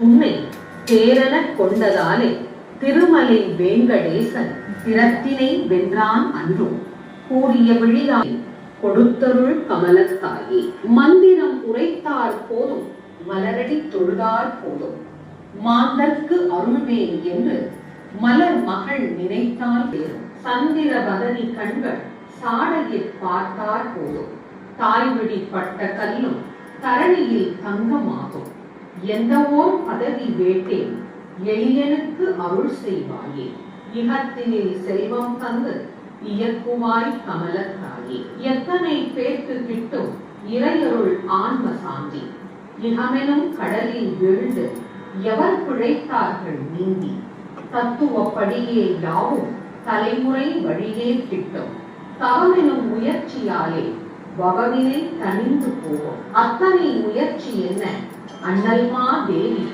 உன்னை தேரெனக் கொண்டதாலே திருமலை வேங்கடேசன் திறத்தினை வென்றான் அன்றும் கூறிய விழியாய் கொடுத்தருள் கமலத்தாயே. மந்திரம் உரைத்தார் போதும் மலரடி தொழுதார் போதும் மாந்தர்க்கு அருள்வேன் என்று மலர் மகள் நினைத்தால் பேரும். சந்திர வதனி கண்கள் சாடையில் பார்த்தார் போதும் தாய்விடி பட்ட கல்லும் தரணியில் தங்கமாகும். எந்த ஓர் பதவி வேட்டேன் எளியனுக்கு அருள் செய்வாயே. இகத்தினில் செல்வம் தந்து இயக்குவாய் கமலத்தாயே. எத்தனை பேர்க்கு கிட்டும் இறையருள் ஆன்ம சாந்தி. இகமெனும் கடலில் விழுந்து எவர் பிழைத்தார்கள் நீந்தி. தத்துவப்படியே யாவும் தலைமுறை வழியே கிட்டும். தவமெனும் முயற்சியாலே வகவினை தணிந்து போகும். அத்தனை முயற்சி என்ன அண்ணல்மா தேவி